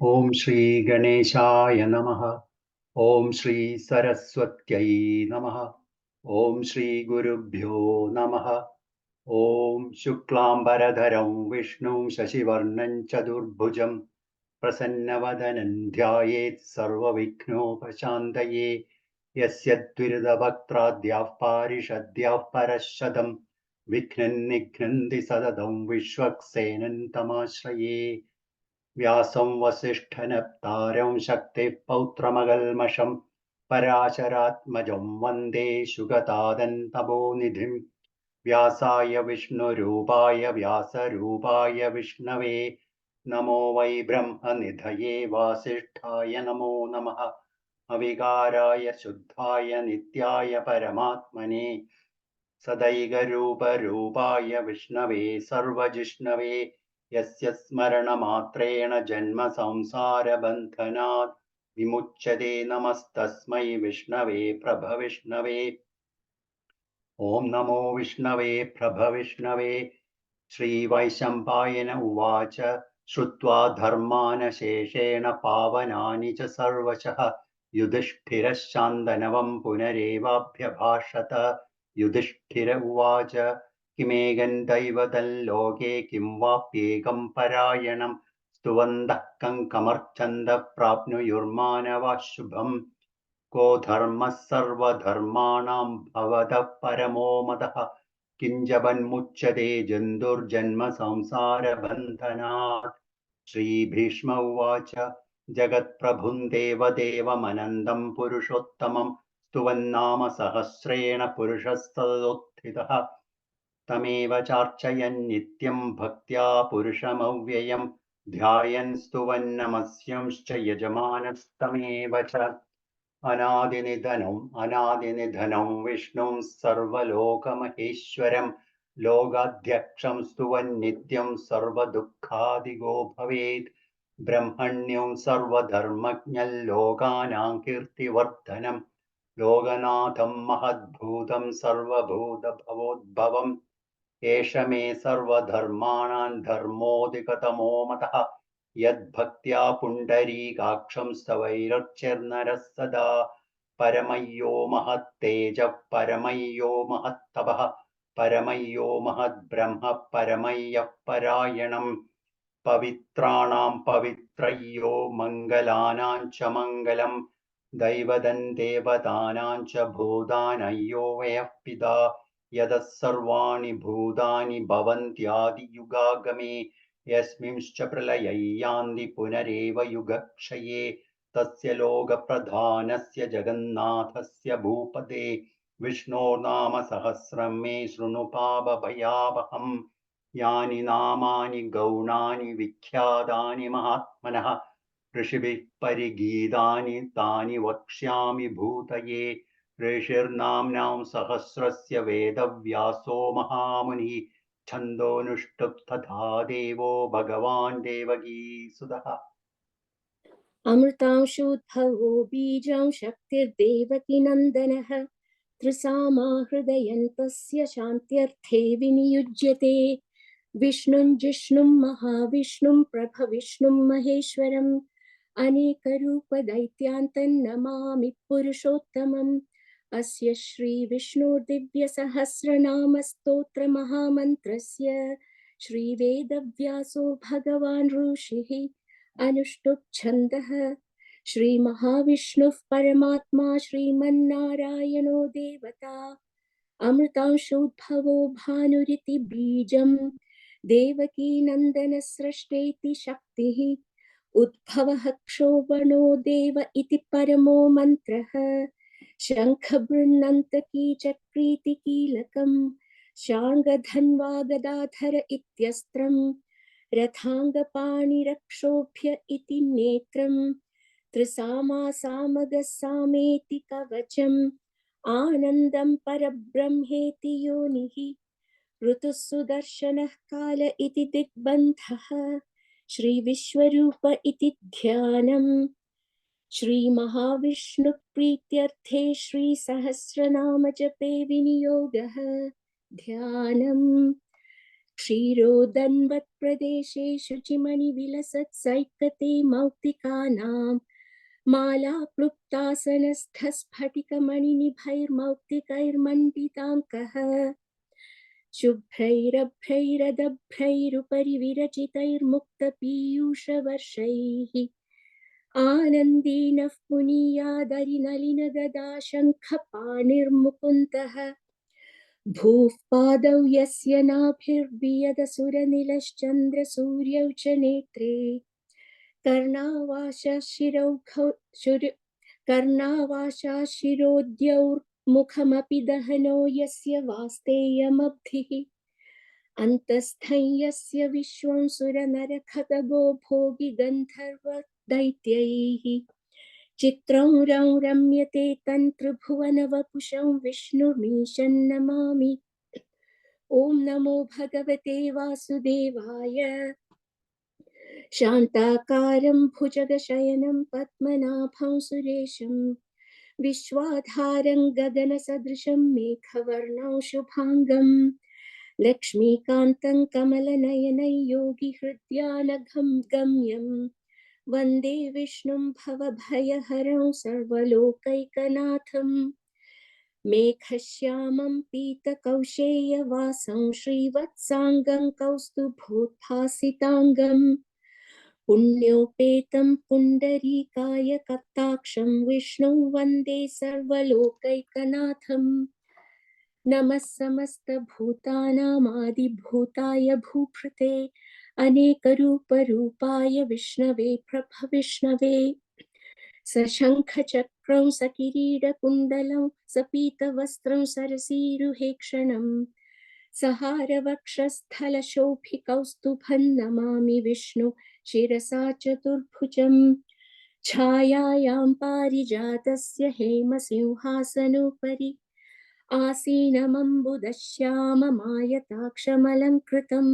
ओम श्री गणेशाय नमः। ओम श्री सरस्वत्यै नमः। ओम श्री गुरुभ्यो नमः। ओम शुक्लांबरधरं विष्णुं शशिवर्णं चतुर्भुजं प्रसन्नवदनं ध्यायेत् सर्वविघ्नोपशान्तये। यस्य द्विरदवक्त्राद्याः पारिषद्याः परश्शतं विघ्नं निघ्नन्ति सततं विश्वक्सेनं तमाश्रये। व्यासं वसिष्ठनप्तारं शक्तिः पौत्रमगल्मषं पराशरात्मजं वन्दे शुगतादन्तमोनिधिं। व्यासाय विष्णुरूपाय व्यासरूपाय विष्णवे नमो वै ब्रह्मनिधये वासिष्ठाय नमो नमः। अविकाराय शुद्धाय नित्याय परमात्मने सदैकरूपरूपाय विष्णवे सर्वजिष्णवे यस्य स्मरणमात्रेण जन्म संसारबन्धनात् विमुच्यते। नमस्तस्मै विष्णवे प्रभविष्णवे। ॐ नमो विष्णवे प्रभविष्णवे। श्रीवैशम्पायन उवाच श्रुत्वा धर्मान् शेषेण पावनानि च सर्वशः युधिष्ठिरः शान्तनवं पुनरेवाभ्यभाषत। युधिष्ठिर उवाच किमेकं दैवतं लोके किं वाप्येकं परायणं स्तुवन्तः कमर्चन्तः प्राप्नुयुर्मानवः शुभम्। को धर्मः सर्वधर्माणां भवतः परमो मतः किञ्जबन्मुच्यते जन्तुर्जन्म संसारबन्धनात्। श्रीभीष्म उवाच जगत्प्रभुं देवदेवमनन्तं पुरुषोत्तमं स्तुवन्नाम सहस्रेण पुरुषस्तदोत्थितः तमेव चार्चयन् नित्यं भक्त्या पुरुषमव्ययं ध्यायन् स्तुवन्नमस्यंश्च यजमानस्तमेव च। अनादिनिधनं विष्णुं सर्वलोकमहेश्वरं लोकाध्यक्षं स्तुवन्नित्यं सर्वदुःखादिगो भवेत्। ब्रह्मण्यं सर्वधर्मज्ञं लोकानां कीर्तिवर्धनं लोकनाथं महद्भूतं सर्वभूतभवोद्भवम् एष मे सर्वधर्माणां धर्मोऽधिकतमो मतः यद्भक्त्या पुण्डरीकाक्षं स्तवैरर्चिर्नरः सदा। परमय्यो महत्तेजः परमय्यो महत्तपः परमय्यो महद्ब्रह्म परमय्यः परायणम् पवित्राणां पवित्रय्यो मङ्गलानां च मङ्गलम् दैवतं देवतानां च भूतानयो व्ययः पिता यतः सर्वाणि भूतानि भवन्त्यादियुगागमे यस्मिंश्च प्रलये यान्ति पुनरेव युगक्षये तस्य लोकप्रधानस्य जगन्नाथस्य भूपते विष्णोर्नाम सहस्रं मे शृणु पापभयावहम्। यानि नामानि गौणानि विख्यातानि महात्मनः ऋषिभिः परिगीतानि तानि वक्ष्यामि भूतये। ऋषिर्नाम्नां सहस्रस्य वेदव्यासो महामुनिः छन्दोनुष्टुप् तथा देवो भगवान् देवकीसुतः। अमृतांशोद्भवो बीजं शक्तिर्देवकी नन्दनः त्रिसामा हृदयन्तस्य शान्त्यर्थे विनियुज्यते। विष्णुं जिष्णुं महाविष्णुं प्रभविष्णुं महेश्वरम् अनेकरूपदैत्यान्तं नमामि पुरुषोत्तमम्। अस्य श्रीविष्णुर्दिव्यसहस्रनामस्तोत्रमहामन्त्रस्य श्रीवेदव्यासो भगवान् ऋषिः अनुष्टुप् छन्दः। श्रीमहाविष्णुः परमात्मा श्रीमन्नारायणो देवता अमृतांशोद्भवो भानुरिति बीजम् देवकी नन्दन सृष्टेति शक्तिः उद्भवः क्षोभणो देव इति परमो मन्त्रः। शङ्खबृन्नन्तकी चक्रीति कीलकम् शार्ङ्गधन्वा गदाधर इत्यस्त्रम् रथाङ्गपाणिरक्षोभ्य इति नेत्रम् त्रिसामा सामगसामेति कवचम् आनन्दं परब्रह्मेति योनिः ऋतुः सुदर्शनः काल इति दिग्बन्धः श्रीविश्वरूप इति ध्यानम्। श्रीमहाविष्णुप्रीत्यर्थे श्रीसहस्रनाम जपे विनियोगः ध्यानम्। क्षीरोदन्वत्प्रदेशे शुचिमणिविलसत्सैकते मौक्तिकानां माला क्लुप्तासनस्थस्फटिकमणिनिभैर्मौक्तिकैर्मण्डितां कः शुभ्रैरभ्रैरदभ्रैरुपरि विरचितैर्मुक्तपीयूषवर्षैः आनन्दीनः पुनीयादरिनलिनगदा शङ्खपाणिर्मुकुन्दः भूः पादौ यस्य नाभिर्वियदसुरनिलश्चन्द्रसूर्यौ च नेत्रे कर्णावाशाशिरोद्यौर्मुखमपि दहनो यस्य वास्तेयमब्धिः अन्तस्थं यस्य विश्वं सुरनरखगो भोगि गन्धर्वदैत्यैः चित्रं रम्यते तन्त्रिभुवनवपुषं विष्णुमीशं नमामि। ॐ नमो भगवते वासुदेवाय। शान्ताकारं भुजगशयनं पद्मनाभं सुरेशं विश्वाधारं गगनसदृशं मेघवर्णं शुभाङ्गं लक्ष्मीकान्तं कमलनयनं योगिहृद्यानघं गम्यं वन्दे विष्णुं भवभयहरं सर्वलोकैकनाथं मेघश्यामं पीतकौशेयवासं श्रीवत्साङ्गं कौस्तुभोत्भासिताङ्गं पुण्योपेतं पुण्डरीकाय कटाक्षं विष्णुं वन्दे सर्वलोकैकनाथं नमः समस्तभूतानामादिभूताय भूभृते अनेकरूपरूपाय विष्णवे प्रभविष्णवे सशङ्खचक्रं सकिरीटकुण्डलं सपीतवस्त्रं सरसीरुहेक्षणं सहारवक्षस्थलशोभिकौस्तुभं नमामि विष्णु शिरसा चतुर्भुजं छायायां पारिजातस्य हेमसिंहासनोपरि आसीनमम्बुदश्याममायताक्षमलङ्कृतं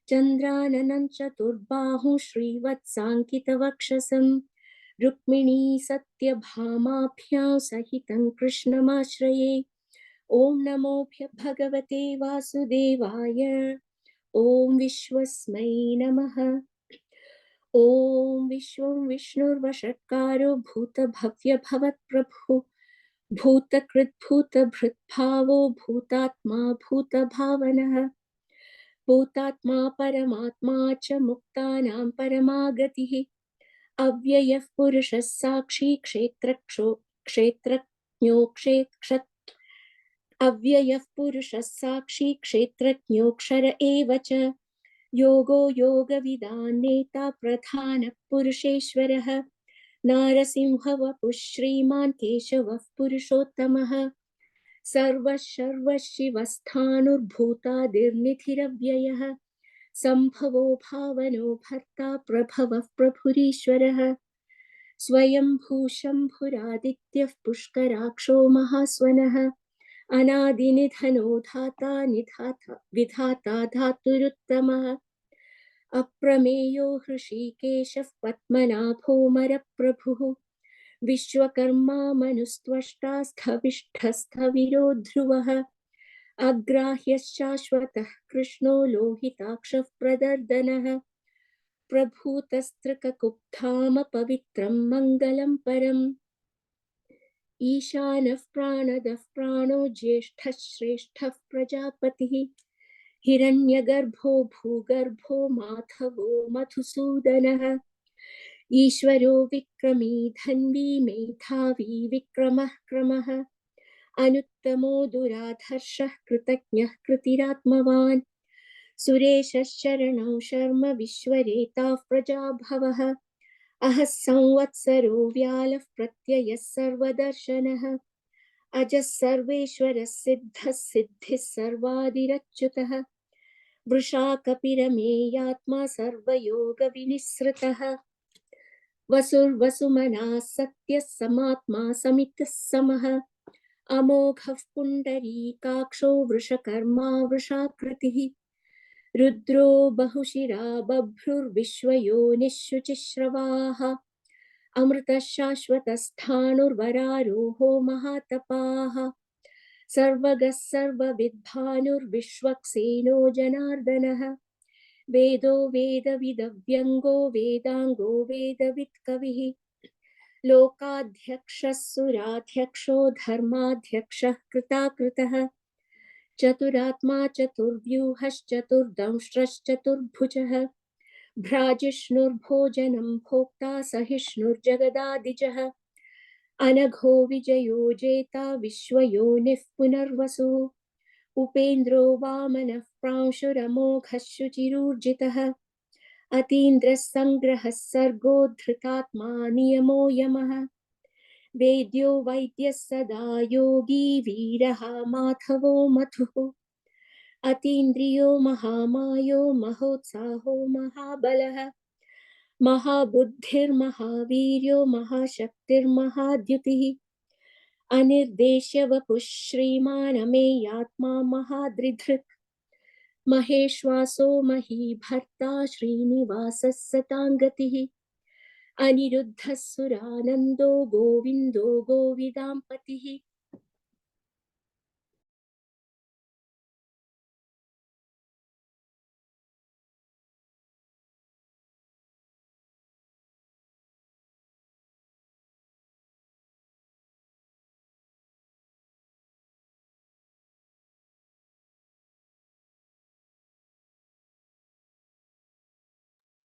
चन्द्राननं चतुर्बाहुं श्रीवत्साङ्कितवक्षसं रुक्मिणी सत्यभामाभ्यां सहितं कृष्णमाश्रये। ॐ नमो भगवते वासुदेवाय। ॐ विश्वस्मै नमः। ॐ विश्वं विष्णुर्वषट्कारो भूतभव्यभवत्प्रभुः भूतकृद्भूतभृद्भावो भूतात्मा भूतभावनः भूतात्मा परमात्मा च मुक्तानां परमागतिः अव्ययः पुरुषः साक्षी अव्ययः पुरुषः साक्षी क्षेत्रज्ञोऽक्षर एव च योगो योगविदां नेता प्रधानः पुरुषेश्वरः नारसिंहवपुः श्रीमान् केशवः पुरुषोत्तमः सर्वशर्वशिवस्थाणुर्भूतादिर्निधिरव्ययः सम्भवो भावनो भर्ता प्रभवः प्रभुरीश्वरः स्वयंभू शम्भुरादित्यः पुष्कराक्षो महास्वनः अनादिनिधनो धाता विधाता धातुरुत्तमः अप्रमेयो हृषीकेशः पद्मनाभो मरप्रभुः विश्वकर्मा मनुस्त्वष्टा स्थविष्ठस्थविरो ध्रुवः अग्राह्यश्शाश्वतः कृष्णो लोहिताक्षः प्रदर्दनः प्रभूतस्त्रिककुब्धाम पवित्रं मङ्गलं परम् ईशानः प्राणदः प्राणो ज्येष्ठः श्रेष्ठः प्रजापतिः हिरण्यगर्भो भूगर्भो माधवो मधुसूदनः ईश्वरो विक्रमी धन्वी मेधावी विक्रमः क्रमः अनुत्तमो दुराधर्षः कृतज्ञः कृतिरात्मवान् सुरेशः शरणौ शर्म विश्वरेताः प्रजाभवः अहः संवत्सरो व्यालः प्रत्ययः सर्वदर्शनः अजः सर्वेश्वरः सिद्धः सिद्धिः सर्वादिरच्युतः वृषा कपिरमेयात्मा सर्वयोगविनिसृतः वसुर्वसुमनः सत्यः समात्मा समितः समः अमोघः पुण्डरीकाक्षो वृषकर्मा वृषाकृतिः रुद्रो बहुशिरा बभ्रुर्विश्वयोनिःशुचिश्रवाः अमृतः शाश्वतस्थाणुर्वरारोहो महातपाः सर्वगः सर्वविद्भानुर्विश्वक्सेनो जनार्दनः वेदो वेदविदव्यङ्गो वेदाङ्गो वेदवित्कविः लोकाध्यक्षः सुराध्यक्षो धर्माध्यक्षः कृताकृतः चतुरात्मा चतुर्व्यूहश्चतुर्दंष्ट्रश्चतुर्भुजः भ्राजिष्णुर्भोजनं भोक्ता सहिष्णुर्जगदादिजः अनघो विजयो जेता विश्वयोनिः पुनर्वसुः उपेन्द्रो वामनः प्रांशुरमोघः शुचिरूर्जितः अतीन्द्रः सङ्ग्रहः सर्गो धृतात्मा नियमो यमः वेद्यो वैद्यः सदा योगी वीरः माधवो मधुः अतीन्द्रियो महामायो महोत्साहो महाबलः महाबुद्धिर्महावीर्यो महाशक्तिर्महाद्युतिः अनिर्देश्य वपुः श्रीमान् अमेयात्मा महादृधृक् महेश्वासो महीभर्ता श्रीनिवासः सताङ्गतिः अनिरुद्धः सुरानन्दो गोविन्दो गोविदाम्पतिः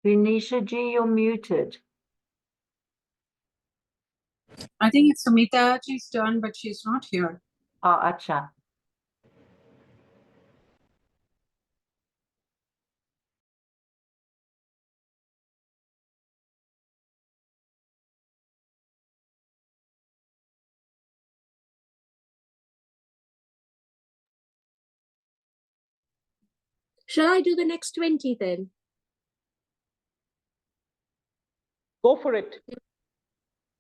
Vinisha ji, you're muted. I think it's Sumita ji's turn, but she's not here. Oh, acha. Shall I do the next 20 then? Go for it.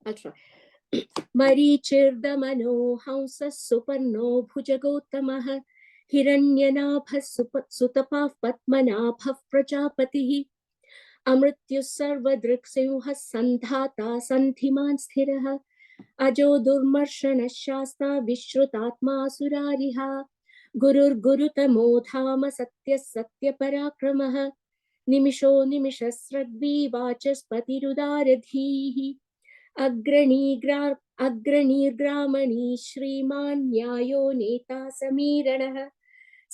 I'll try. मरीचिर्दमनो हंसः सुपर्णो भुजगोत्तमः हिरण्यनाभः सुतपाः पद्मनाभः प्रजापतिः अमृत्युः सर्वदृक्सिंहः सन्धाता सन्धिमान् स्थिरः अजो दुर्मर्शनः शास्ता विश्रुतात्मा सुरारिः गुरुर्गुरुतमो धाम सत्यः सत्यपराक्रमः निमिषो निमिषस्रग्वी वाचस्पतिरुदारधीः अग्रणीर्ग्रामणी श्रीमान् न्यायो नेता समीरणः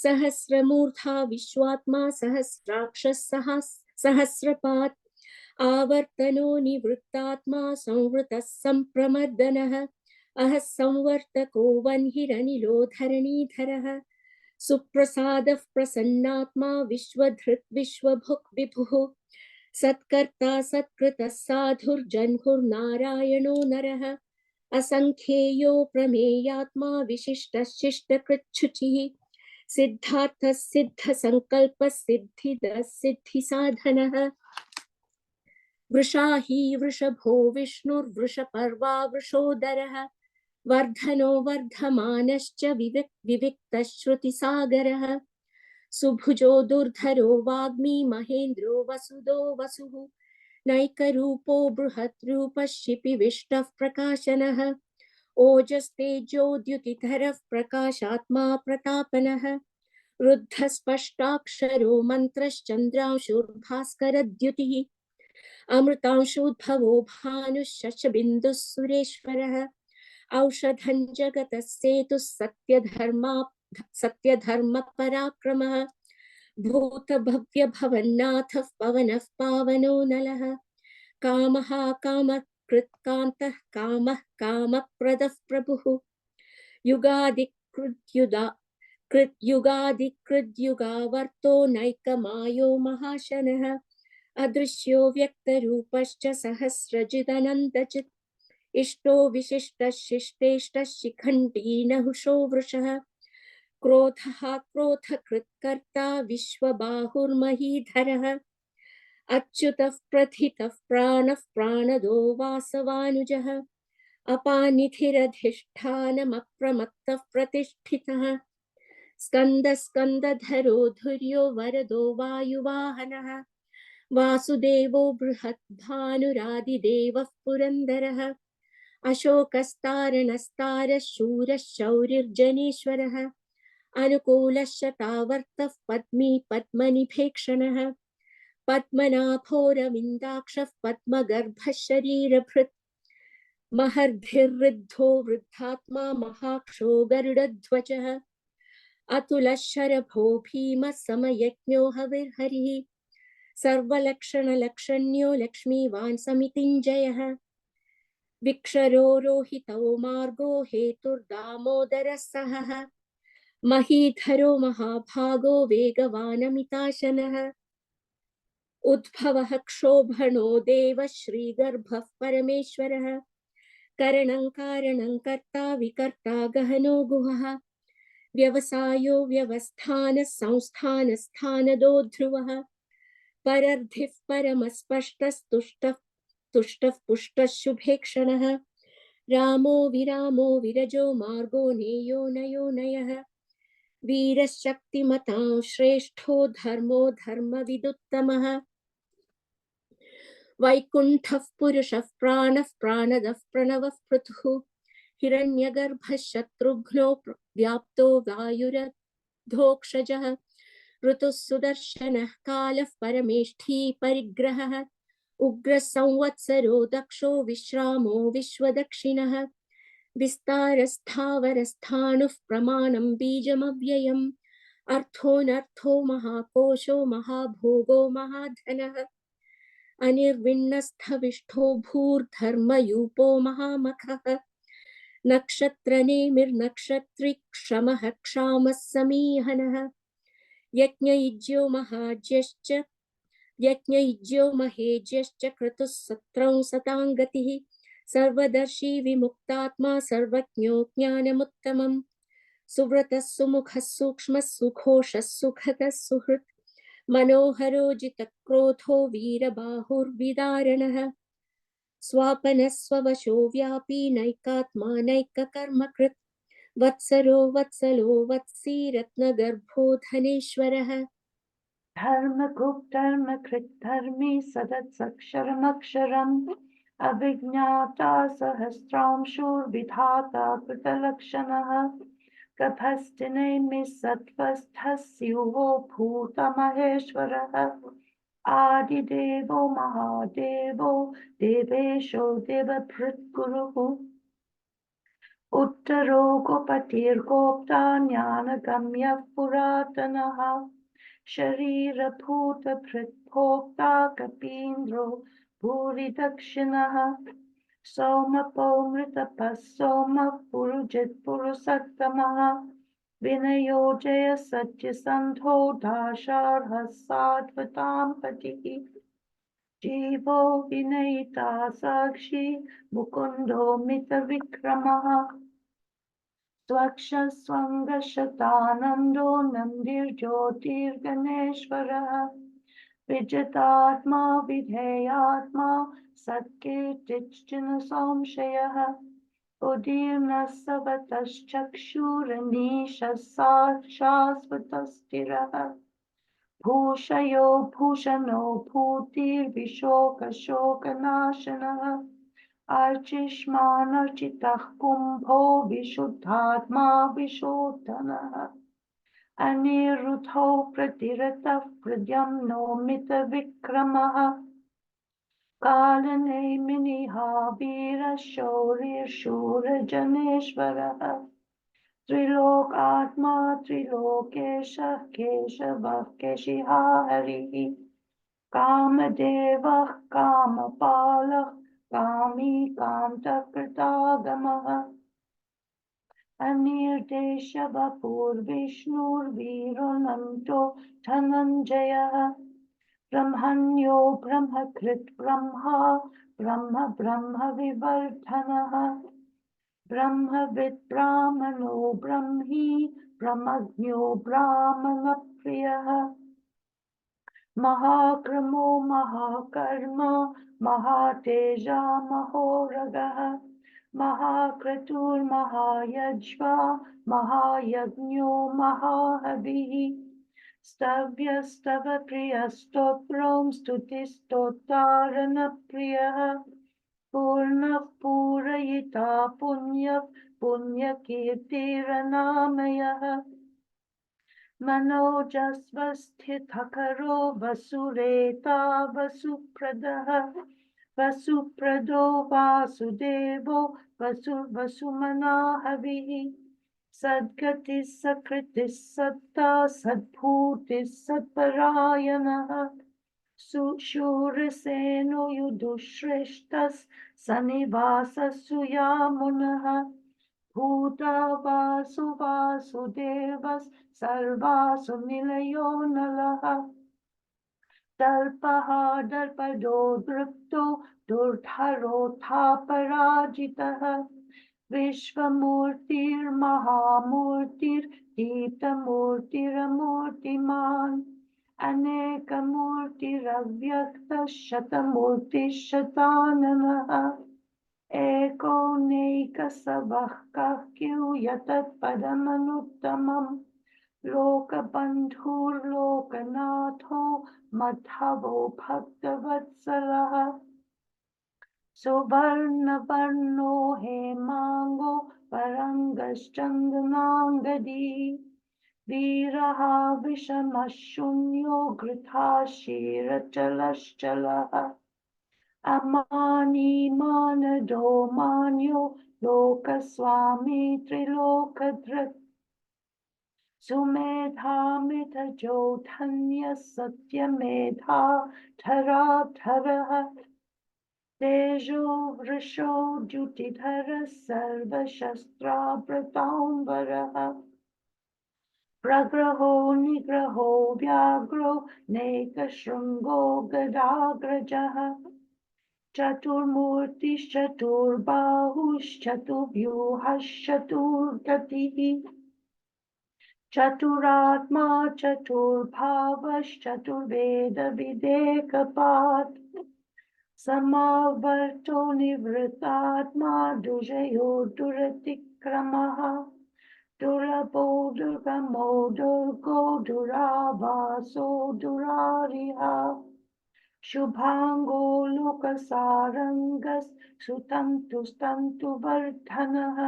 सहस्रमूर्धा विश्वात्मा सहस्राक्षः सहस्रपात् आवर्तनो निवृत्तात्मा संवृतः सम्प्रमर्दनः अहः संवर्तको वह्निरनिलो धरणीधरः सुप्रसादः प्रसन्नात्मा विश्वधृत् विश्वभुक् विभुः सत्कर्ता सत्कृतः साधुर्जह्नुर्नारायणो नरः असंख्येयो प्रमेयात्मा विशिष्टः शिष्टकृच्छुचिः सिद्धार्थः सिद्धसंकल्पः सिद्धिदः सिद्धिसाधनः वृषाही वृषभो विष्णुर्वृषपर्वा वृषोदरः वर्धनो वर्धमानश्च विविक्तः श्रुतिसागरः सुभुजो दुर्धरो वाग्मी महेन्द्रो वसुदो वसुः नैकरूपो बृहद्रूपः शिपिविष्टः प्रकाशनः ओजस्तेजोद्युतिधरः प्रकाशात्मा प्रतापनः रुद्धस्पष्टाक्षरो मन्त्रश्चन्द्रांशुर्भास्करद्युतिः अमृतांशोद्भवो भानुः शशबिन्दुः सुरेश्वरः औषधं जगतः सेतुः सत्यधर्मपराक्रमः भूतभव्यभवन्नाथः पवनः पावनो नलः कामः कामकृत्कान्तः कामः कामप्रदः प्रभुः युगादिकृद्युगावर्तो नैकमायो महाशनः अदृश्यो व्यक्तरूपश्च सहस्रजिदनन्दचित् इष्टो विशिष्टः शिष्टेष्टः शिखण्डी नहुषो वृषः क्रोधः क्रोधकृत्कर्ता विश्वबाहुर्महीधरः अच्युतः प्रथितः प्राणः प्राणदो वासवानुजः अपानिधिरधिष्ठानमप्रमत्तः प्रतिष्ठितः स्कन्दधरो धुर्यो वरदो वायुवाहनः वासुदेवो बृहद्भानुरादिदेवः पुरन्दरः अशोकस्तारणस्तारः शूरः शौरिर्जनेश्वरः अनुकूलश्च पद्मी पद्मनिभेक्षणः पद्मनाभोरविन्दाक्षः पद्मगर्भः शरीरभृत् महर्धिर्वृद्धो वृद्धात्मा महाक्षो गरुडध्वजः अतुलः शरभो भीमः समयज्ञो हविर्हरिः सर्वलक्षणलक्षण्यो लक्ष्मीवान् समितिञ्जयः विक्षरो रोहितो मार्गो हेतुर्दामोदरः सहः महीधरो महाभागो वेगवानमिताशनः उद्भवः क्षोभणो देवः श्रीगर्भः परमेश्वरः करणं कारणं कर्ता विकर्ता गहनो गुहः व्यवसायो व्यवस्थानः संस्थानस्थानदो ध्रुवः परर्धिः परमस्पष्टस्तुष्टः तुष्टः पुष्टः शुभेक्षणः रामो विरामो विरजो मार्गो नेयो नयो नयः वीरशक्तिमतां श्रेष्ठो धर्मो धर्मविदुत्तमः वैकुण्ठः पुरुषः प्राणः प्राणदः प्रणवः पृथुः हिरण्यगर्भः शत्रुघ्नो व्याप्तो वायुरधोक्षजः ऋतुः सुदर्शनः कालः परमेष्ठी परिग्रहः उग्रः संवत्सरो दक्षो विश्रामो विश्वदक्षिणः विस्तारस्थावरस्थाणुः प्रमाणं बीजमव्ययम् अर्थोऽनर्थो महाकोशो महाभोगो महाधनः अनिर्विण्णस्थविष्ठो भूर्धर्मयूपो महामखः नक्षत्रनेमिर्नक्षत्रिक्षमः क्षामः समीहनः यज्ञयुज्यो महाज्यश्च यज्ञयुज्यो महेज्यश्च क्रतुः सत्रं सताङ्गतिः सर्वदर्शी विमुक्तात्मा सर्वज्ञो ज्ञानमुत्तमम् सुव्रतः सुमुखः सूक्ष्मः सुघोषः सुखदः सुहृत् मनोहरो जितक्रोधो वीरबाहुर्विदारणः स्वापनः स्ववशो व्यापी नैकात्मा नैककर्मकृत् वत्सरो वत्सलो वत्सी रत्नगर्भो धनेश्वरः धर्मगुप्त धर्मकृत् धर्मी सदत्सक्षरमक्षरम् अभिज्ञाता सहस्रांशुर्विधाता कृतलक्षणः गभस्तिनैमिः सत्त्वस्थः स्युः भूतमहेश्वरः आदिदेवो महादेवो देवेशो देवभृद्गुरुः उत्तरो गोपतिर्गोप्ता ज्ञानगम्यः पुरातनः शरीरभूतभृद्भोक्ता कपीन्द्रो भूरि दक्षिणः सोमपौमृतपः सोमः पुरुजित्पुरुषोत्तमः विनयो जय सत्यसन्धो दाशार्हः सात्वतां पतिः जीवो विनयिता साक्षी मुकुन्दो मितविक्रमः स्वक्षस्वङ्गशतानन्दो नन्दिर्ज्योतिर्गणेश्वरः विजितात्मा विधेयात्मा सत्कीर्तिश्चिन् संशयः उदीर्णः सवतश्चक्षुरनीशः शाश्वतस्थिरः भूषयो भूषणो भूतिर्विशोकशोकनाशनः अर्चिष्मानर्चितः कुम्भो विशुद्धात्मा विशोधनः अनिरुद्धो प्रतिरतः प्रद्युम्नो मितविक्रमः कालनेमिनिहावीरः शौरिर्शूरजनेश्वरः त्रिलोकात्मा त्रिलोकेशः केशवः केशिहा हरिः कामदेवः कामपालः कामी कान्तकृतागमः अनिर्देशवपुर्विष्णुर्वीरुनन्तो धनञ्जयः ब्रह्मण्यो ब्रह्मकृत् ब्रह्मा ब्रह्म ब्रह्मविवर्धनः ब्रह्मविद् ब्राह्मणो ब्रह्मी ब्रह्मज्ञो ब्राह्मणप्रियः महाक्रमो महाकर्म महातेजा महोरगः महाक्रतुर्महायज्वा महायज्ञो महाहविः स्तव्यस्तव प्रियस्तोत्रं स्तुतिस्तोतारणप्रियः पूर्णः पूरयिता पुण्यः पुण्यकीर्तिरनामयः मनोजस्वस्थितकरो वसुरेता वसुप्रदः वसुप्रदो वासुदेवो वसुमना हविः सद्गतिः सकृतिः सत्ता सद्भूतिः सत्परायणः शूरसेनो युधुश्रेष्ठः सनिवासः सुयामुनः भूता वासुदेवः सर्वासु निलयो नलः दर्पः दर्पदो दृप्तो दुर्धरोऽथा पराजितः विश्वमूर्तिर्महामूर्तिर्दीप्तमूर्तिरमूर्तिमान् अनेकमूर्तिरव्यक्तः शतमूर्तिः शताननः एकोनैकसवः कः यतत्पदमनुत्तमम् लोकबन्धुर्लोकनाथो मधवो भक्तवत्सलः सुवर्णवर्णो हेमाङ्गो वरङ्गश्चन्दनाङ्गदी वीरः विषमः शून्यो घृताशीरचलश्चलः अमानी मानदो मान्यो लोकस्वामी त्रिलोकधृत् सुमेधामितजो धन्यः सत्यमेधा धराधरः तेजो वृषो द्युतिधरः सर्वशस्त्राभृताम्बरः प्रग्रहो निग्रहो व्याघ्रो नेकशृङ्गो गदाग्रजः चतुर्मूर्तिश्चतुर्बाहुश्चतुर्व्यूहश्चतुर्गतिः चतुरात्मा चतुर्भावश्चतुर्वेदविदेकपात् समावर्तो निवृत्तात्मा दुजयो दुरतिक्रमः दुर्लभो दुर्गमो दुर्गो दुरावासो दुरारिः शुभांगो लोकसारंगस् सुतन्तुस्तन्तुवर्धनः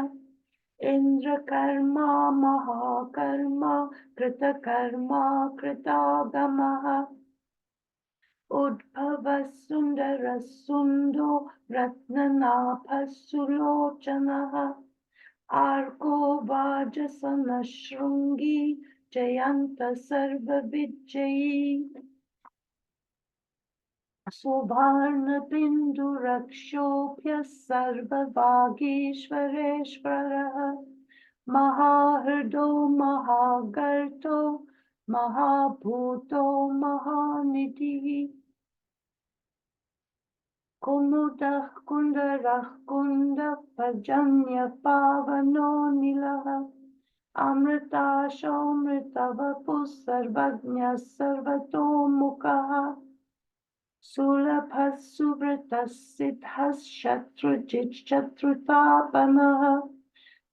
इन्द्रकर्मा महाकर्मा कृतकर्मा कृतागमः उद्भवः सुन्दरः सुन्दो रत्ननाभः सुलोचनः आर्को वाजसनः शृङ्गी जयन्तः सर्वविजयी सुवर्णबिन्दुरक्षोभ्यः सर्ववागीश्वरेश्वरः महाहृदो महागर्तो महाभूतो महानिधिः कुमुदः कुन्दरः कुन्दः पर्जन्यः पावनो नीलः अमृताशोऽमृतवपुः सर्वज्ञः सर्वतोमुखः सुलभः सुवृतः सिद्धः शत्रुजित् शत्रुतापनः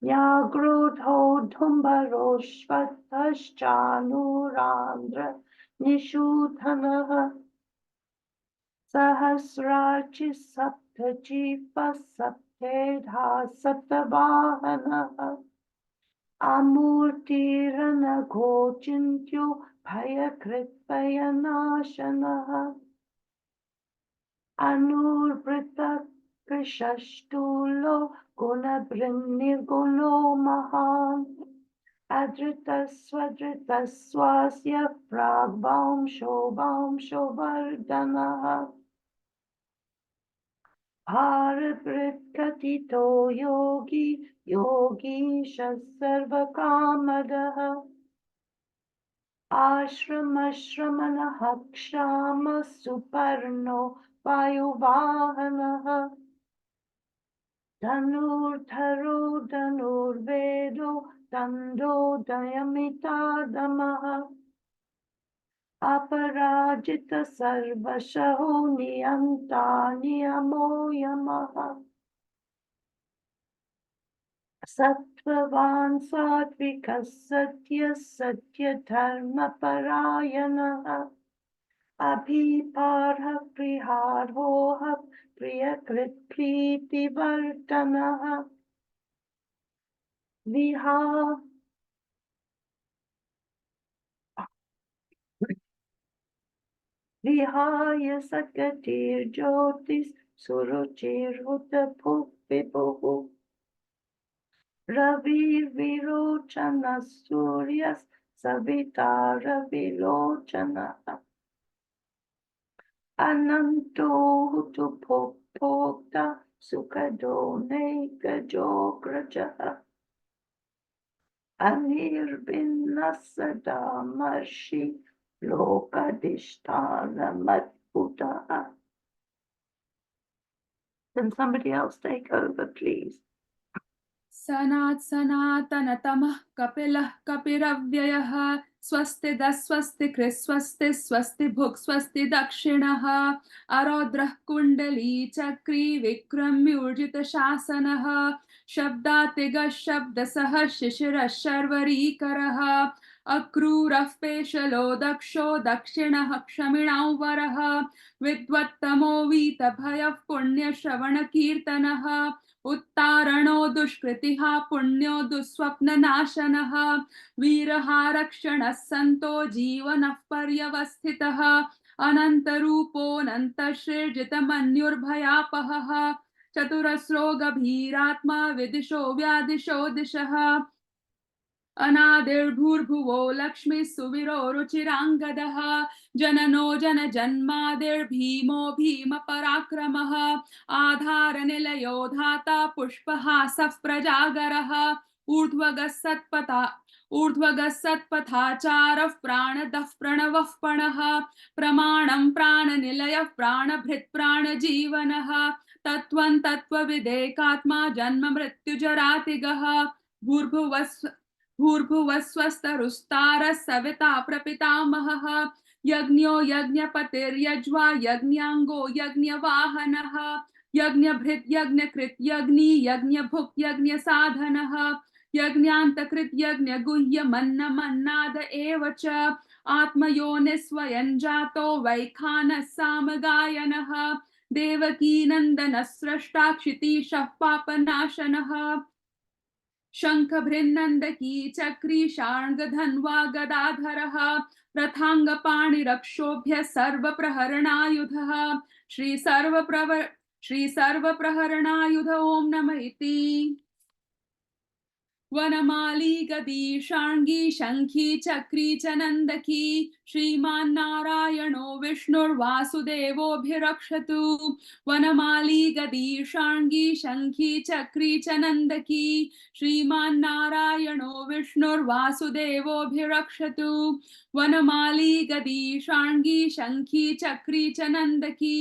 व्याघ्रोधो धुम्बरोऽश्वत्थश्चाणूरान्ध्र निषूधनः सहस्रार्चिः सप्तजीपः सप्तेधा सप्तवाहनः अमूर्तिरनघोचिन्त्यो भयकृत्भयनाशनः अनुर्वृतः कृशष्टुलो गुणभृन्निर्गुणो महान् अधृतः स्वधृतः स्वास्य प्राग्वांशो वर्धनः भारभृत्कथितो योगी योगीशः सर्वकामदः आश्रमश्रमणः क्षामः सुपर्णो वायुवाहनः धनुर्धरो धनुर्वेदो दण्डोदयमितादमः अपराजितः सर्वशः नियन्ता नियमो यमः सत्त्ववान् सात्विकः सत्यः सत्यधर्मपरायणः अभिपारः प्रिहारोह प्रियकृत् प्रीतिवर्धनः विहा विहाय सकटिर्ज्योतिः सुरुचिर्हुतभुः विभुः रविर्विरोचनः सूर्यः सविता रविलोचनः अनन्तो हुतु भोक्ता सुखदो नैकजोग्रजः अनिर्भिन्नः सदा महर्षि लोकाधिष्ठानमद्भुतः. Can somebody else take over, please? सनातनतमः कपिलः कपिरव्ययः स्वस्ति स्वस्ति कृस्वस्ति स्वस्ति भुक् स्वस्ति दक्षिणः अरौद्रः कुण्डली चक्री विक्रम्यूर्जित शासनः शब्दातिगः शब्दसः शिशिरः शर्वरीकरः अक्रूरः पेशलो दक्षो दक्षिणः क्षमिणां वरः विद्वत्तमो वीतभयः पुण्यश्रवणकीर्तनः उत्तारणो दुष्कृतिः पुण्यो दुःस्वप्ननाशनः वीरः रक्षणः सन्तो जीवनः पर्यवस्थितः अनन्तरूपोऽनन्तश्रेर्जितमन्युर्भयापहः चतुरस्रो गभीरात्मा विदिशो व्यादिशो दिशः अनादिर्भूर्भुवो लक्ष्मी सुविरो रुचिराङ्गदः जननो जनजन्मादिर्भीमो भीमपराक्रमः आधारनिलयो धाता पुष्पहासः प्रजागरः ऊर्ध्वगः सत्पथाचारः प्राणदः प्रणवः पणः प्रमाणं प्राणनिलयः प्राणभृत् प्राणजीवनः तत्त्वं तत्त्वविदेकात्मा जन्म मृत्युजरातिगः भूर्भुवस्वस्तरुस्तारः सविता प्रपितामहः यज्ञो यज्ञपतिर्यज्वा यज्ञाङ्गो यज्ञवाहनः यज्ञभृत् यज्ञकृत् यज्ञी यज्ञभुक् यज्ञसाधनः यज्ञान्तकृत् यज्ञगुह्यमन्नमन्नाद एव च आत्मयोनिस्वयं जातो वैखानः सामगायनः देवकीनन्दनः स्रष्टा क्षितीशः पापनाशनः शङ्खभृन्नन्दकी चक्री शार्ङ्गधन्वा गदाधरः रथाङ्गपाणिरक्षोभ्य सर्वप्रहरणायुधः श्री सर्वप्रहरणायुध ओं नमः इति वनमाली गदी शार्ङ्गी शङ्खी चक्री च नन्दकी श्रीमान् नारायणो विष्णुर्वासुदेवोऽभिरक्षतु वनमाली गदी शार्ङ्गी शङ्खी चक्री च नन्दकी श्रीमान् नारायणो विष्णुर्वासुदेवोऽभिरक्षतु वनमाली गदी शार्ङ्गी शङ्खी चक्री च नन्दकी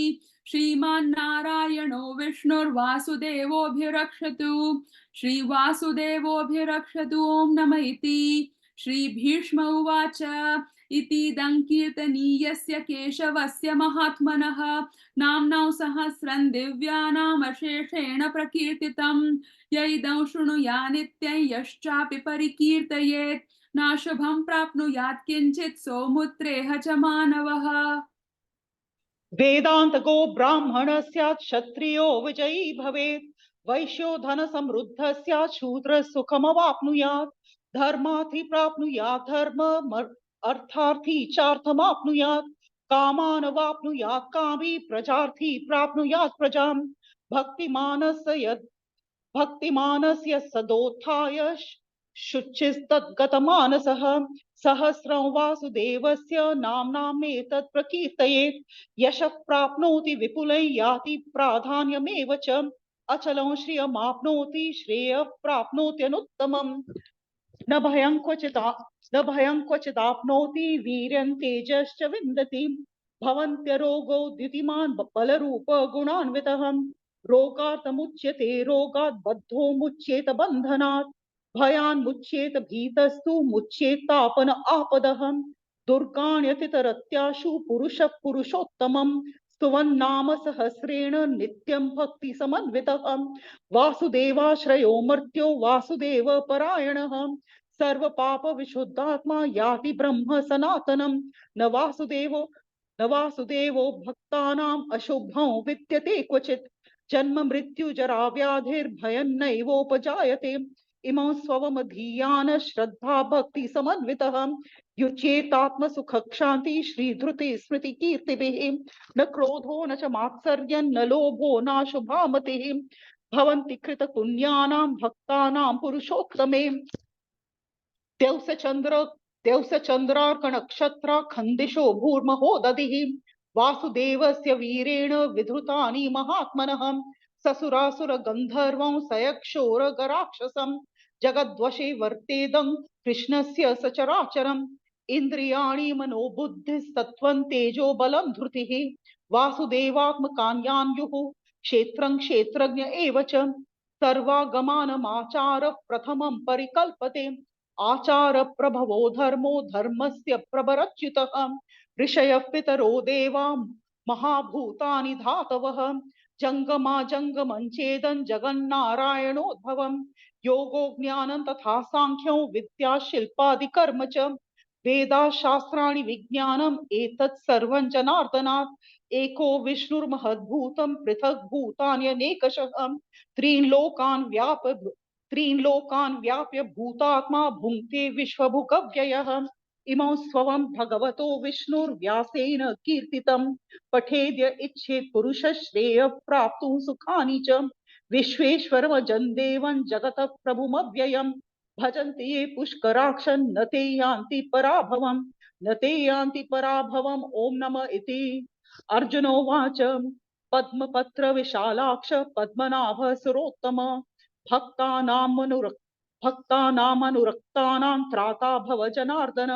श्रीमान् नारायणो विष्णुर्वासुदेवोऽभिरक्षतु श्रीवासुदेवोऽभिरक्षतु ओं नमः इति श्रीभीष्म उवाच इतीदं कीर्तनीयस्य केशवस्य महात्मनः नाम्नौ सहस्रं दिव्यानाम् अशेषेण प्रकीर्तितं यैदं शृणुया नित्यं यश्चापि परिकीर्तयेत् नाशुभं प्राप्नुयात् किञ्चित् सौमुत्रेह च मानवः वेदान्तको ब्राह्मणः स्यात् क्षत्रियो विजयी भवेत् वैश्यो धन समृद्धः स्यात् शूद्रः सुखमवाप्नुयात् धर्मार्थी प्राप्नुयात् धर्म अर्थार्थी चार्थमाप्नुयात् कामान् वाप्नुयात् कामी प्रजार्थी प्राप्नुयात् प्रजां भक्तिमानस्य सदोत्थाय शुचिस्तद्गतमानसः सहस्रं वासुदेवस्य नाम्नामेतत् प्रकीर्तयेत् यशः प्राप्नोति विपुलं याति प्राधान्यमेव च अचलं श्रियमाप्नोति श्रेयः प्राप्नोत्यनुत्तमम् न भयं क्वचिदाप्नोति वीर्यं तेजश्च विन्दति भवन्त्यरोगो द्युतिमान् बलरूप गुणान्वितः रोगार्थमुच्यते रोगात् बद्धो मुच्येत बन्धनात् भयान् मुच्येत भीतस्तु मुच्येतापन आपदः दुर्गाण्यतितरत्याशु पुरुषः पुरुषोत्तमम् स्तुवन्नाम सहस्रेण नित्यं भक्ति समन्वितः वासुदेवाश्रयो मर्त्यो वासुदेव परायणः सर्व पाप विशुद्धात्मा याति ब्रह्म सनातनम् न वासुदेवो न वासुदेवो भक्तानाम् अशुभं विद्यते क्वचित् जन्म मृत्यु जरा व्याधिर्भयन्नैवोपजायते इमं स्वमधीयान श्रद्धा भक्ति समन्वितः युच्येतात्मसुख क्षान्ति श्रीधृति स्मृति कीर्तिभिः न क्रोधो न च मात्सर्यं न लोभो नाशुभा मतिः भवन्ति कृत पुण्यानां भक्तानां पुरुषोत्तमे द्यौस चंद्रार्क नक्षत्र खंदिशो भूर्महो दधिः वासुदेवस्य वीरेण विधृतानि महात्मनः ससुरासुर गंधर्वं सयक्षोरगराक्षसं जगद्वशे वर्तेदं कृष्णस्य सचराचरम् इन्द्रियाणि मनोबुद्धिस्तत्त्वं तेजो बलं धृतिः वासुदेवात्मकान्यान्युः क्षेत्रं क्षेत्रज्ञ एव च सर्वागमानमाचार प्रथमं परिकल्पते आचार प्रभवो धर्मो धर्मस्य प्रभरच्युतः ऋषयः पितरो देवा महाभूतानि धातवः जंगमा जंगमं चेदं जगन्नारायणोद्भवम् योगो ज्ञानं तथा सांख्यो विद्या शिल्पादि कर्म च वेदा शास्त्राणि विज्ञानम् एतत् सर्वं जनार्दनात् एको विष्णुर्महद्भूतं पृथक् भूतान्यनेकशः त्रीन् लोकान् व्याप्य भूतात्मा भुङ्क्ते विश्वभुकव्ययः इमं स्वं भगवतो विष्णुर्व्यासेन कीर्तितं पठेद्य इच्छेत् पुरुषः श्रेयः प्राप्तुं सुखानि च विश्वेश्वरमजं देवं जगतः प्रभुमव्ययम् भजन्ति ये पुष्कराक्षं न ते यान्ति पराभवम् ॐ नमः इति अर्जुनोवाच पद्मपत्र विशालाक्ष पद्मनाभ सुरोत्तम भक्तानामनुरक्तानां त्राता भव जनार्दन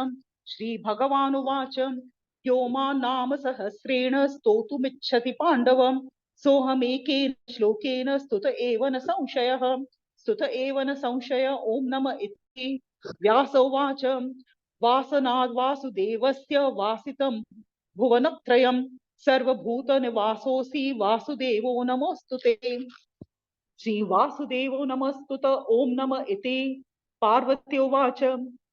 श्रीभगवानुवाच यो मां नाम सहस्रेण स्तोतुमिच्छति पाण्डवं सोऽहमेकेन श्लोकेन स्तुत एव न संशय ॐ नमः इति व्यासोवाच वासनाद् वासुदेवस्य वासितं भुवनत्रयं सर्वभूतनिवासोऽसि वासुदेवो नमोऽस्तुते श्रीवासुदेवो नमस्तुत ॐ नमः इति पार्वत्योवाच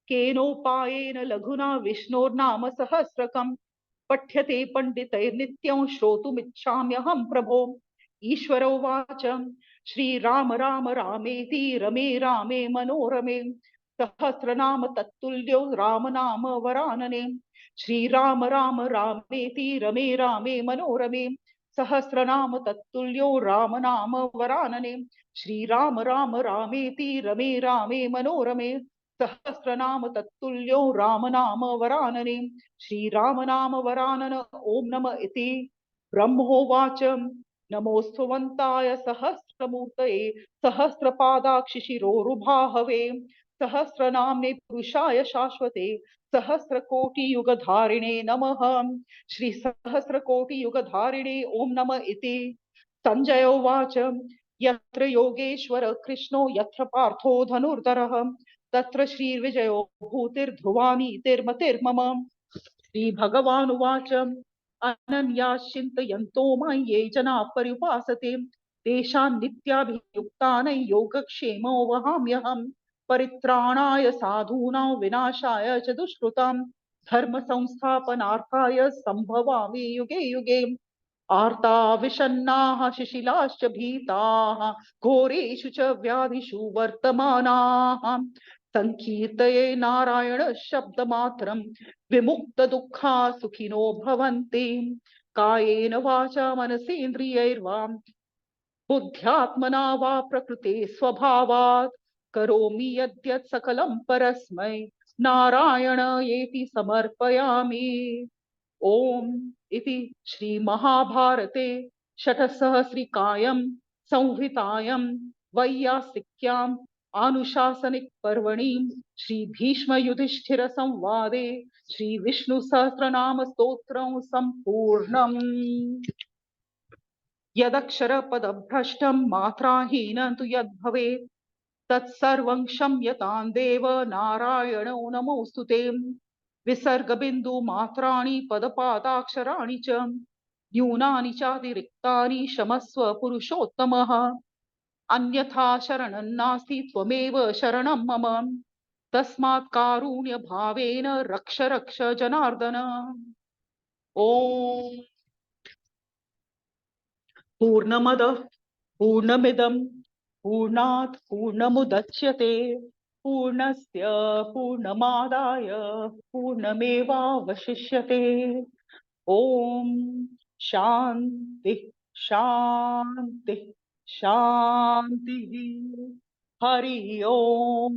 केनोपायेन लघुना विष्णोर्नाम सहस्रकं पठ्यते पंडितैर्नित्यं श्रोतुमिच्छाम्यहं प्रभो ईश्वरोवाच श्रीराम राम रामेति रमे रामे मनोरमे सहस्रनाम तत्तुल्यो राम नाम वरानने श्रीराम राम रामेति रमे रामे मनोरमे सहस्रनाम तत्तुल्यो राम नाम वरानने श्रीराम राम रामेति रमे रामे मनोरमे सहस्रनाम तत्तुल्यो राम नाम वरानने श्रीराम नाम वरानन ओम नमः इति ब्रह्मोवाच नमोऽस्तुवन्ताय सहस्रमूर्तये सहस्रपादाक्षिशिरोरुभाहवे सहस्रनाम्ने पुरुषाय शाश्वते सहस्रकोटियुगधारिणे नमः श्री सहस्रकोटियुगधारिणे ओम नमः इति संजय उवाच यत्र योगेश्वर कृष्णो यत्र पार्थो धनुर्धरः तत्र श्रीर्विजयो भूतिर्ध्रुवानीतिर्मतिर्मम श्रीभगवानुवाच अनन्याः चिन्तयन्तो मां ये जनाः पर्युपासते तेषां नित्याभियुक्तानां योगक्षेमो वहाम्यहम् परित्राणाय साधूनां विनाशाय च दुष्कृतां धर्म संस्थापनार्थाय संभवामि युगे युगे आर्ता विषन्नाः शिशिलाश्च भीताः घोरेषु च व्याधिषु वर्तमानाः संकीर्तये नारायण शब्दमात्रं विमुक्त दुःखा सुखिनो भवन्ति कायेन वाचा मनसेन्द्रियैर्वा बुद्ध्यात्मना वा प्रकृते स्वभावात् करोमि यद्यत् सकलं परस्मै नारायण येति समर्पयामि ओम इति श्री महाभारते षट्सहस्रिकायां संहितायां वैयासिक्यां आनुशासनिक पर्वणि श्री भीष्म युधिष्ठिर संवादे श्री विष्णु सहस्रनाम स्तोत्रं संपूर्णम् यदक्षर पदभ्रष्टं मात्राहीनं तु यद्भवेत् तत्सर्वं क्षम्यतां देव नारायणो नमोऽस्तुते विसर्ग बिंदु मात्राणि पदपादाक्षराणि च न्यूनानि चातिरिक्तानि क्षमस्व पुरुषोत्तमः अन्यथा शरणं नास्ति त्वमेव शरणं मम तस्मात् कारुण्य भावेन रक्ष रक्ष जनार्दन ओम पूर्णमद पूर्णमिदं पूर्णात् पूर्णमुदच्यते पूर्णस्य पूर्णमादाय पूर्णमेवावशिष्यते ओम शांति शांति शांति हरि ओम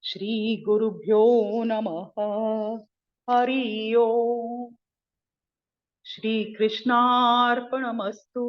श्री गुरुभ्यो नमः हरि ओम श्री कृष्णार्पणमस्तु।